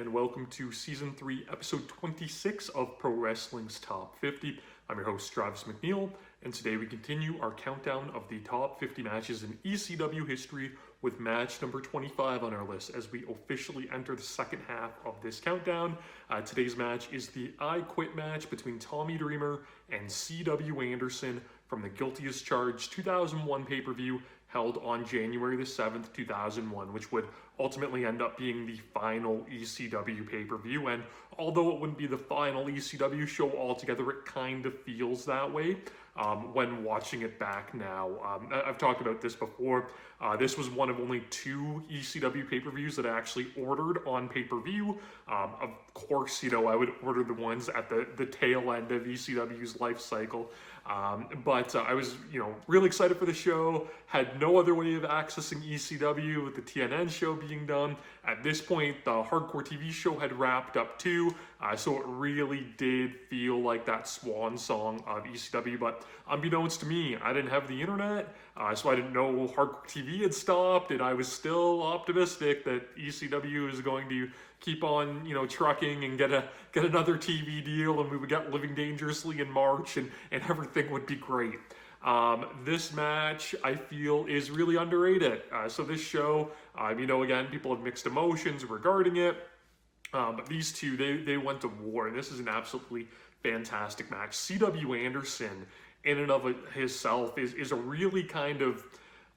and welcome to Season 3, Episode 26 of Pro Wrestling's Top 50. I'm your host, Travis McNeil, and today we continue our countdown of the top 50 matches in ECW history with match number 25 on our list as we officially enter the second half of this countdown. Today's match is the I Quit match between Tommy Dreamer and C.W. Anderson from the Guilty as Charged 2001 pay-per-view held on January the 7th, 2001, which would ultimately end up being the final ECW pay-per-view. And although it wouldn't be the final ECW show altogether, it kind of feels that way when watching it back now. I've talked about this before. This was one of only 2 ECW pay-per-views that I actually ordered on pay-per-view. Of course, I would order the ones at the tail end of ECW's life cycle. But I was, really excited for the show. Had no other way of accessing ECW with the TNN show being done. At this point, the Hardcore TV show had wrapped up too, so it really did feel like that swan song of ECW. But unbeknownst to me, I didn't have the internet, so I didn't know Hardcore TV had stopped, and I was still optimistic that ECW is going to keep on, trucking and get another TV deal, and we would get Living Dangerously in March, and everything would be great. This match, I feel, is really underrated. So this show, again, people have mixed emotions regarding it, but these two, they went to war, and this is an absolutely fantastic match. C.W. Anderson, in and of himself, is a really kind of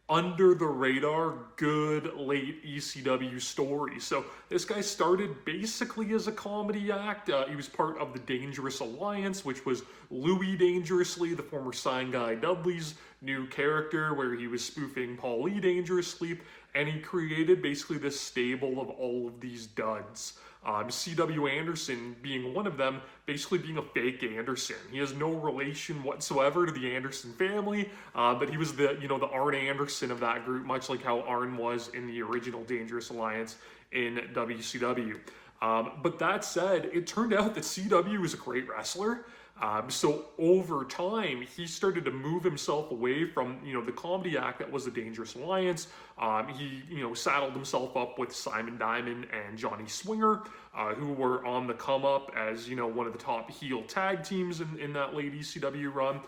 under the radar, good late ECW story. So this guy started basically as a comedy act. He was part of the Dangerous Alliance, which was Louis Dangerously, the former sign guy Dudley's new character, where he was spoofing Paulie Dangerously, and he created basically this stable of all of these duds. C.W. Anderson being one of them, basically being a fake Anderson. He has no relation whatsoever to the Anderson family, but he was the Arn Anderson of that group, much like how Arn was in the original Dangerous Alliance in WCW. But that said, it turned out that C.W. was a great wrestler. So over time, he started to move himself away from, the comedy act that was the Dangerous Alliance. He, saddled himself up with Simon Diamond and Johnny Swinger, who were on the come up as, one of the top heel tag teams in that late ECW run.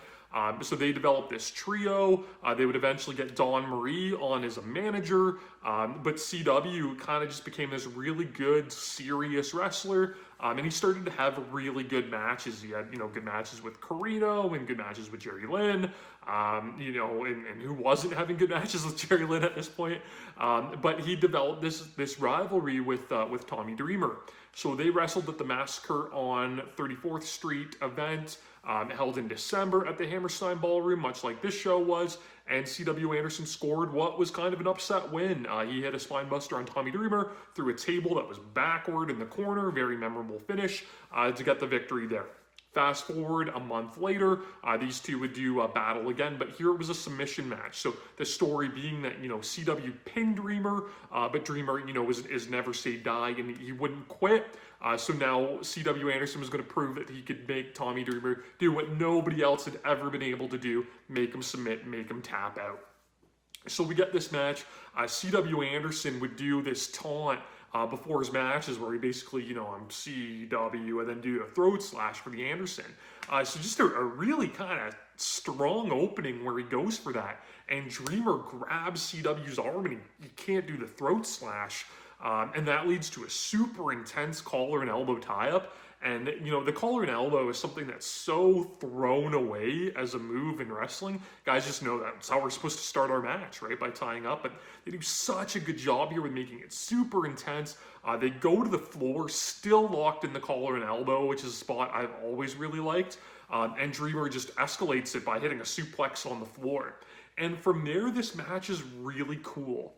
So they developed this trio. They would eventually get Dawn Marie on as a manager, but CW kind of just became this really good, serious wrestler, and he started to have really good matches. He had, good matches with Corino and good matches with Jerry Lynn, and who wasn't having good matches with Jerry Lynn at this point. But he developed this rivalry with Tommy Dreamer. So they wrestled at the Massacre on 34th Street event, held in December at the Hammerstein Ballroom, much like this show was, and C.W. Anderson scored what was kind of an upset win. He hit a spine buster on Tommy Dreamer through a table that was backward in the corner, very memorable finish, to get the victory there. Fast forward a month later, these two would do a battle again, but here it was a submission match. So the story being that, CW pinned Dreamer, but Dreamer, is never say die, and he wouldn't quit. So now CW Anderson was going to prove that he could make Tommy Dreamer do what nobody else had ever been able to do, make him submit, make him tap out. So we get this match. CW Anderson would do this taunt before his matches where he basically, I'm CW, and then do a throat slash for the Anderson. So just a really kind of strong opening where he goes for that. And Dreamer grabs CW's arm and he can't do the throat slash. And that leads to a super intense collar and elbow tie-up. And, the collar and elbow is something that's so thrown away as a move in wrestling. Guys just know that's how we're supposed to start our match, right? By tying up. But they do such a good job here with making it super intense. They go to the floor, still locked in the collar and elbow, which is a spot I've always really liked. And Dreamer just escalates it by hitting a suplex on the floor. And from there, this match is really cool.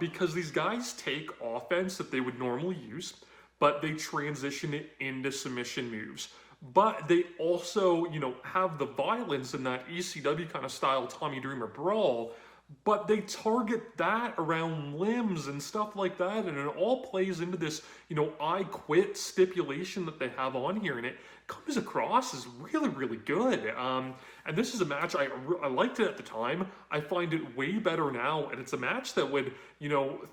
Because these guys take offense that they would normally use, but they transition it into submission moves. But they also, have the violence in that ECW kind of style Tommy Dreamer brawl, but they target that around limbs and stuff like that, and it all plays into this, I quit stipulation that they have on here, and it comes across as really, really good. And this is a match I liked it at the time. I find it way better now, and it's a match that would,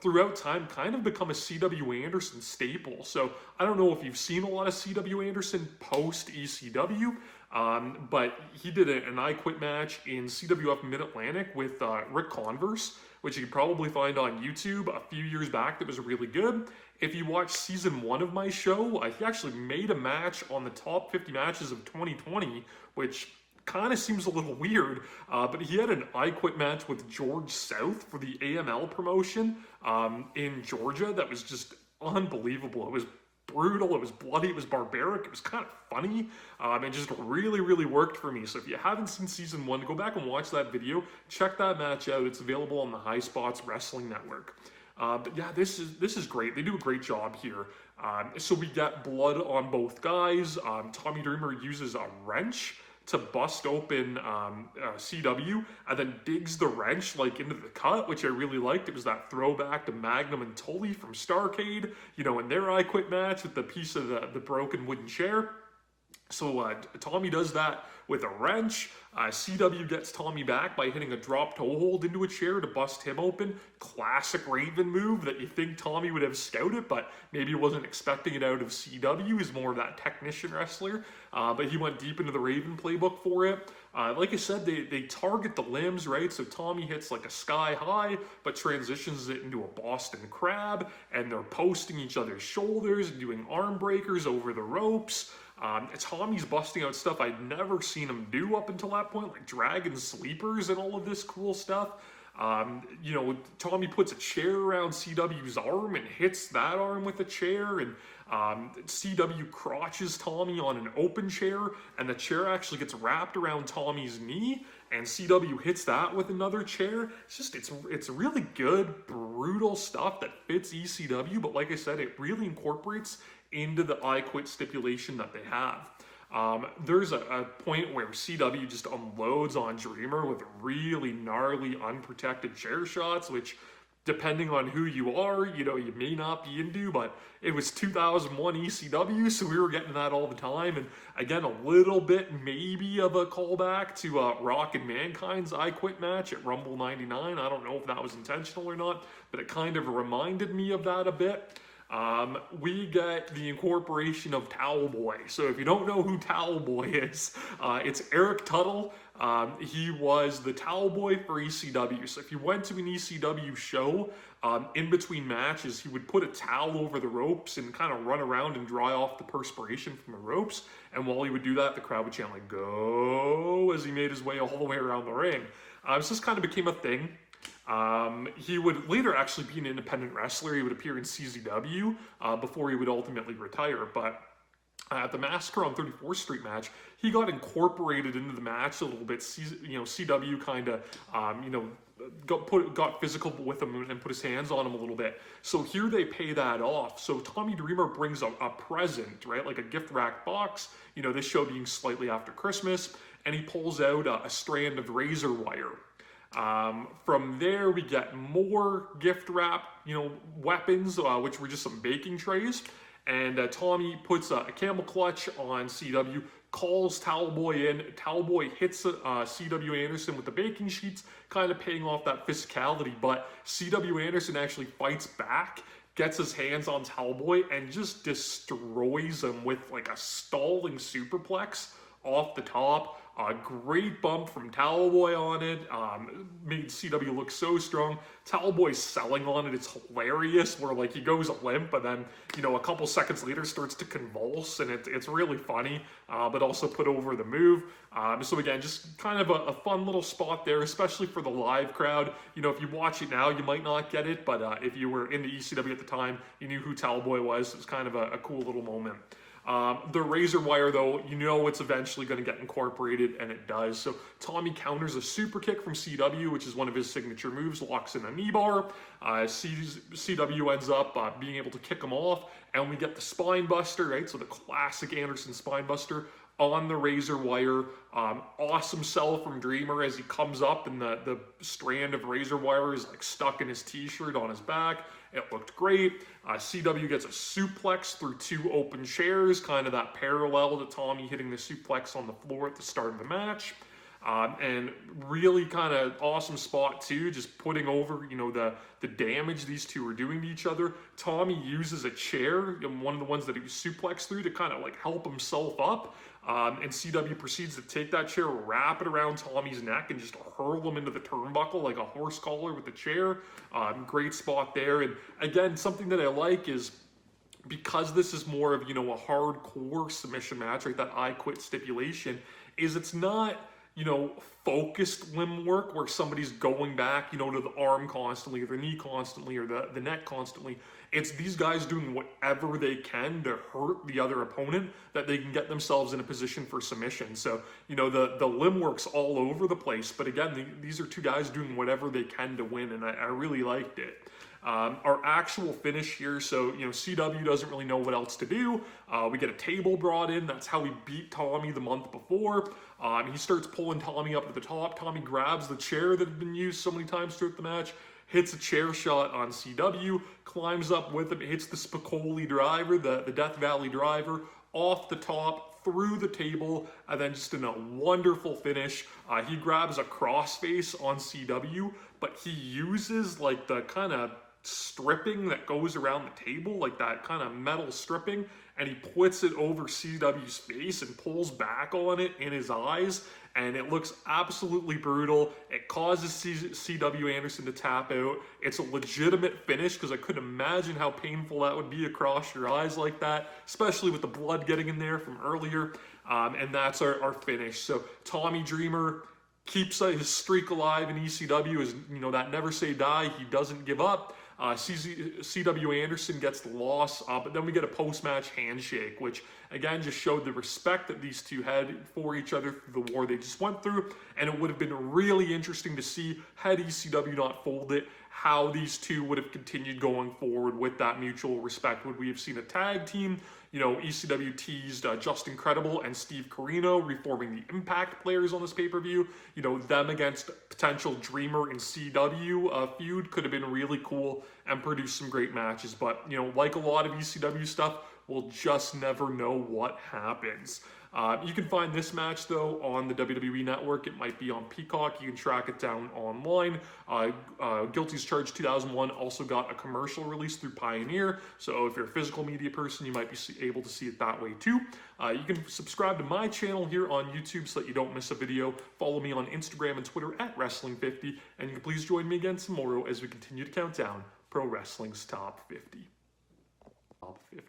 throughout time kind of become a CW Anderson staple. So I don't know if you've seen a lot of CW Anderson post ECW, but he did an I Quit match in CWF Mid-Atlantic with Rick Converse, which you can probably find on YouTube a few years back that was really good. If you watch season 1 of my show, he actually made a match on the top 50 matches of 2020, which kind of seems a little weird, but he had an I Quit match with George South for the AML promotion in Georgia that was just unbelievable. It was brutal, it was bloody, it was barbaric, it was kind of funny, and just really, really worked for me. So if you haven't seen season 1, go back and watch that video, check that match out. It's available on the High Spots Wrestling Network. But yeah, this is great. They do a great job here. So we get blood on both guys. Tommy Dreamer uses a wrench to bust open CW, and then digs the wrench like into the cut, which I really liked. It was that throwback to Magnum and Tully from Starrcade, in their I Quit match with the piece of the broken wooden chair. So Tommy does that with a wrench. CW gets Tommy back by hitting a drop toe hold into a chair to bust him open. Classic Raven move that you think Tommy would have scouted, but maybe wasn't expecting it out of CW. He's more of that technician wrestler, but he went deep into the Raven playbook for it. Like I said, they target the limbs, right? So Tommy hits like a sky high, but transitions it into a Boston Crab, and they're posting each other's shoulders and doing arm breakers over the ropes. Tommy's busting out stuff I'd never seen him do up until that point, like dragon sleepers and all of this cool stuff. Tommy puts a chair around CW's arm and hits that arm with a chair, and CW crotches Tommy on an open chair, and the chair actually gets wrapped around Tommy's knee, and CW hits that with another chair. It's really good, brutal stuff that fits ECW, but like I said, it really incorporates into the I Quit stipulation that they have. There's a point where CW just unloads on Dreamer with really gnarly unprotected chair shots, which, depending on who you are, you may not be into, but it was 2001 ECW, so we were getting that all the time. And again, a little bit maybe of a callback to Rock and Mankind's I Quit match at Rumble 99. I don't know if that was intentional or not, but it kind of reminded me of that a bit. We get the incorporation of Towel Boy. So if you don't know who Towel Boy is, it's Eric Tuttle. He was the Towel Boy for ECW. So if you went to an ECW show, in between matches, he would put a towel over the ropes and kind of run around and dry off the perspiration from the ropes. And while he would do that, the crowd would chant like, "Go," as he made his way all the way around the ring. So this kind of became a thing. He would later actually be an independent wrestler. He would appear in CZW before he would ultimately retire. But at the Massacre on 34th Street match, he got incorporated into the match a little bit. CW kind of, got physical with him and put his hands on him a little bit. So here they pay that off. So Tommy Dreamer brings a present, right? Like a gift wrap box, this show being slightly after Christmas, and he pulls out a strand of razor wire. From there, we get more gift wrap, weapons, which were just some baking trays. And Tommy puts a camel clutch on CW, calls Towel Boy in. Towel Boy hits CW Anderson with the baking sheets, kind of paying off that physicality. But CW Anderson actually fights back, gets his hands on Towel Boy, and just destroys him with like a stalling superplex off the top. A great bump from Towel Boy on it, made CW look so strong. Towel Boy's selling on it, it's hilarious, where like he goes limp and then, a couple seconds later starts to convulse, and it's really funny, but also put over the move. So again, just kind of a fun little spot there, especially for the live crowd. If you watch it now, you might not get it, but if you were in the ECW at the time, you knew who Towel Boy was. It's kind of a cool little moment. The razor wire, though, it's eventually going to get incorporated, and it does. So Tommy counters a super kick from CW, which is one of his signature moves, locks in a knee bar. CW ends up being able to kick him off, and we get the spine buster, right? So the classic Anderson spine buster on the razor wire. Awesome sell from Dreamer as he comes up and the strand of razor wire is like stuck in his t-shirt on his back. It looked great. CW gets a suplex through 2 open chairs, kind of that parallel to Tommy hitting the suplex on the floor at the start of the match. And really kind of awesome spot too, just putting over, you know, the damage these two are doing to each other. Tommy uses a chair, one of the ones that he was suplexed through, to kind of like help himself up. And CW proceeds to take that chair, wrap it around Tommy's neck, and just hurl him into the turnbuckle like a horse collar with the chair. Great spot there. And again, something that I like is, because this is more of, you know, a hardcore submission match, right, that I quit stipulation, is it's not, you know, focused limb work where somebody's going back, you know, to the arm constantly, or the knee constantly, or the neck constantly. It's these guys doing whatever they can to hurt the other opponent, that they can get themselves in a position for submission. So, you know, the limb work's all over the place, but again, these are 2 guys doing whatever they can to win, and I really liked it. Our actual finish here, so, you know, CW doesn't really know what else to do. We get a table brought in. That's how we beat Tommy the month before. He starts pulling Tommy up to the top. Tommy grabs the chair that had been used so many times throughout the match, hits a chair shot on CW, climbs up with him, hits the Spicoli driver, the Death Valley driver, off the top, through the table, and then just in a wonderful finish, he grabs a crossface on CW, but he uses like the kind of stripping that goes around the table, like that kind of metal stripping, and he puts it over CW's face and pulls back on it in his eyes, and it looks absolutely brutal. It causes CW Anderson to tap out. It's a legitimate finish, because I couldn't imagine how painful that would be across your eyes like that, especially with the blood getting in there from earlier. And that's our finish. So Tommy Dreamer keeps his streak alive in ECW, is, you know, that never say die. He doesn't give up. CW Anderson gets the loss, but then we get a post-match handshake, which again just showed the respect that these two had for each other through the war they just went through. And it would have been really interesting to see, had ECW not folded, how these two would have continued going forward with that mutual respect. Would we have seen a tag team? You know, ECW teased Justin Credible and Steve Corino reforming the Impact players on this pay-per-view. You know, them against potential Dreamer and CW feud could have been really cool and produced some great matches. But, you know, like a lot of ECW stuff, we'll just never know what happens. You can find this match, though, on the WWE Network. It might be on Peacock. You can track it down online. Guilty as Charged 2001 also got a commercial release through Pioneer. So if you're a physical media person, you might be able to see it that way, too. You can subscribe to my channel here on YouTube so that you don't miss a video. Follow me on Instagram and Twitter at Wrestling50. And you can please join me again tomorrow as we continue to count down Pro Wrestling's Top 50. Top 50.